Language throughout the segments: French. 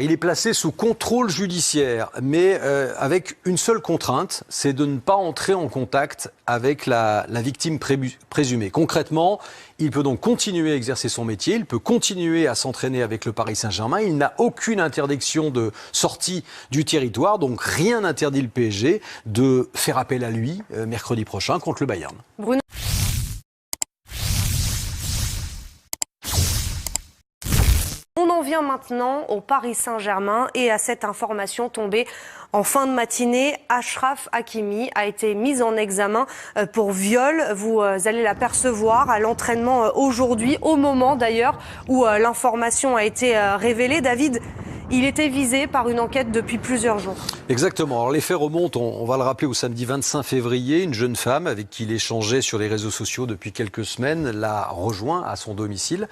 Il est placé sous contrôle judiciaire, mais avec une seule contrainte, c'est de ne pas entrer en contact avec la victime présumée. Concrètement, il peut donc continuer à exercer son métier, il peut continuer à s'entraîner avec le Paris Saint-Germain, il n'a aucune interdiction de sortie du territoire, donc rien n'interdit le PSG de faire appel à lui mercredi prochain contre le Bayern. Bruno. On en vient maintenant au Paris Saint-Germain et à cette information tombée en fin de matinée. Achraf Hakimi a été mis en examen pour viol. Vous allez l'apercevoir à l'entraînement aujourd'hui, au moment d'ailleurs où l'information a été révélée. David, il était visé par une enquête depuis plusieurs jours. Exactement. Alors les faits remontent, on va le rappeler, au samedi 25 février. Une jeune femme avec qui il échangeait sur les réseaux sociaux depuis quelques semaines l'a rejoint à son domicile.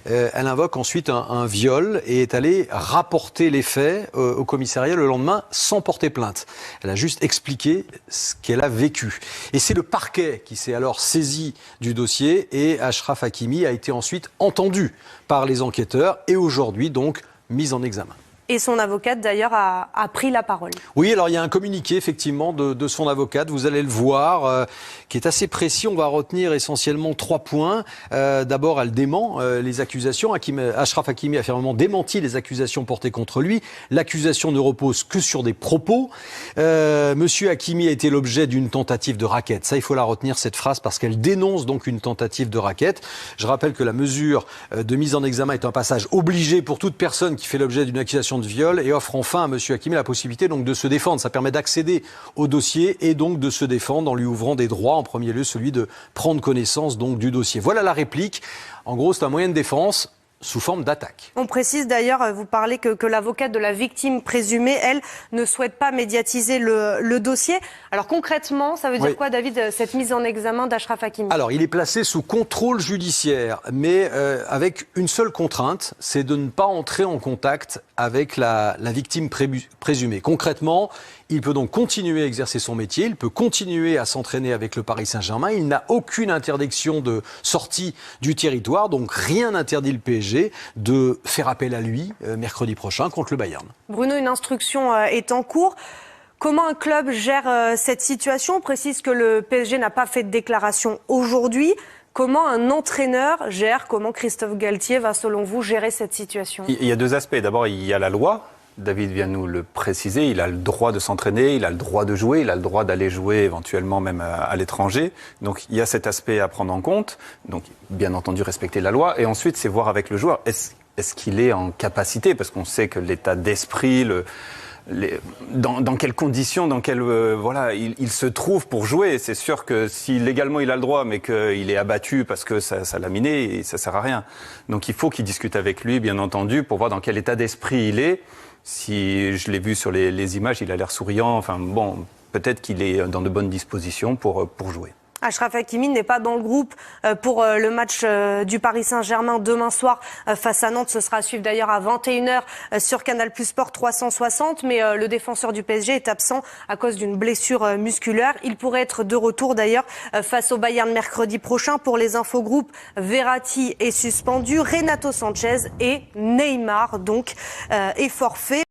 Elle invoque ensuite un viol et est allée rapporter les faits au commissariat le lendemain sans porter plainte. Elle a juste expliqué ce qu'elle a vécu. Et c'est le parquet qui s'est alors saisi du dossier et Achraf Hakimi a été ensuite entendu par les enquêteurs et aujourd'hui donc mis en examen. Et son avocate, d'ailleurs, a pris la parole. Oui, alors il y a un communiqué, effectivement, de son avocate, vous allez le voir, qui est assez précis. On va retenir essentiellement 3 points. D'abord, elle dément les accusations. Achraf Hakimi a fermement démenti les accusations portées contre lui. L'accusation ne repose que sur des propos. Monsieur Hakimi a été l'objet d'une tentative de racket. Ça, il faut la retenir, cette phrase, parce qu'elle dénonce donc une tentative de racket. Je rappelle que la mesure de mise en examen est un passage obligé pour toute personne qui fait l'objet d'une accusation de viol et offre enfin à monsieur Hakimi la possibilité donc de se défendre. Ça permet d'accéder au dossier et donc de se défendre en lui ouvrant des droits, en premier lieu celui de prendre connaissance donc du dossier. Voilà la réplique. En gros, c'est un moyen de défense sous forme d'attaque. On précise d'ailleurs, vous parlez que l'avocate de la victime présumée, elle, ne souhaite pas médiatiser le dossier. Alors concrètement, ça veut dire quoi, David, cette mise en examen d'Achraf Hakimi? Alors, il est placé sous contrôle judiciaire, mais avec une seule contrainte, c'est de ne pas entrer en contact avec la victime présumée. Concrètement, il peut donc continuer à exercer son métier, il peut continuer à s'entraîner avec le Paris Saint-Germain, il n'a aucune interdiction de sortie du territoire, donc rien n'interdit le PSG de faire appel à lui mercredi prochain contre le Bayern. Bruno, une instruction est en cours. Comment un club gère cette situation? On précise que le PSG n'a pas fait de déclaration aujourd'hui. Comment un entraîneur gère, comment Christophe Galtier va, selon vous, gérer cette situation? Il y a 2 aspects. D'abord, il y a la loi. David vient nous le préciser. Il a le droit de s'entraîner, il a le droit de jouer, il a le droit d'aller jouer éventuellement même à l'étranger. Donc, il y a cet aspect à prendre en compte. Donc, bien entendu, respecter la loi. Et ensuite, c'est voir avec le joueur. Est-ce qu'il est en capacité? Parce qu'on sait que l'état d'esprit, dans quelles conditions, il se trouve pour jouer. C'est sûr que si légalement il a le droit, mais qu'il est abattu parce que ça l'a miné, ça sert à rien. Donc il faut qu'il discute avec lui, bien entendu, pour voir dans quel état d'esprit il est. Si je l'ai vu sur les images, il a l'air souriant. Enfin bon, peut-être qu'il est dans de bonnes dispositions pour jouer. Achraf Hakimi n'est pas dans le groupe pour le match du Paris Saint-Germain demain soir face à Nantes. Ce sera à suivre d'ailleurs à 21h sur Canal+ Sport 360. Mais le défenseur du PSG est absent à cause d'une blessure musculaire. Il pourrait être de retour d'ailleurs face au Bayern mercredi prochain. Pour les infogroupes, Verratti est suspendu, Renato Sanchez et Neymar donc est forfait.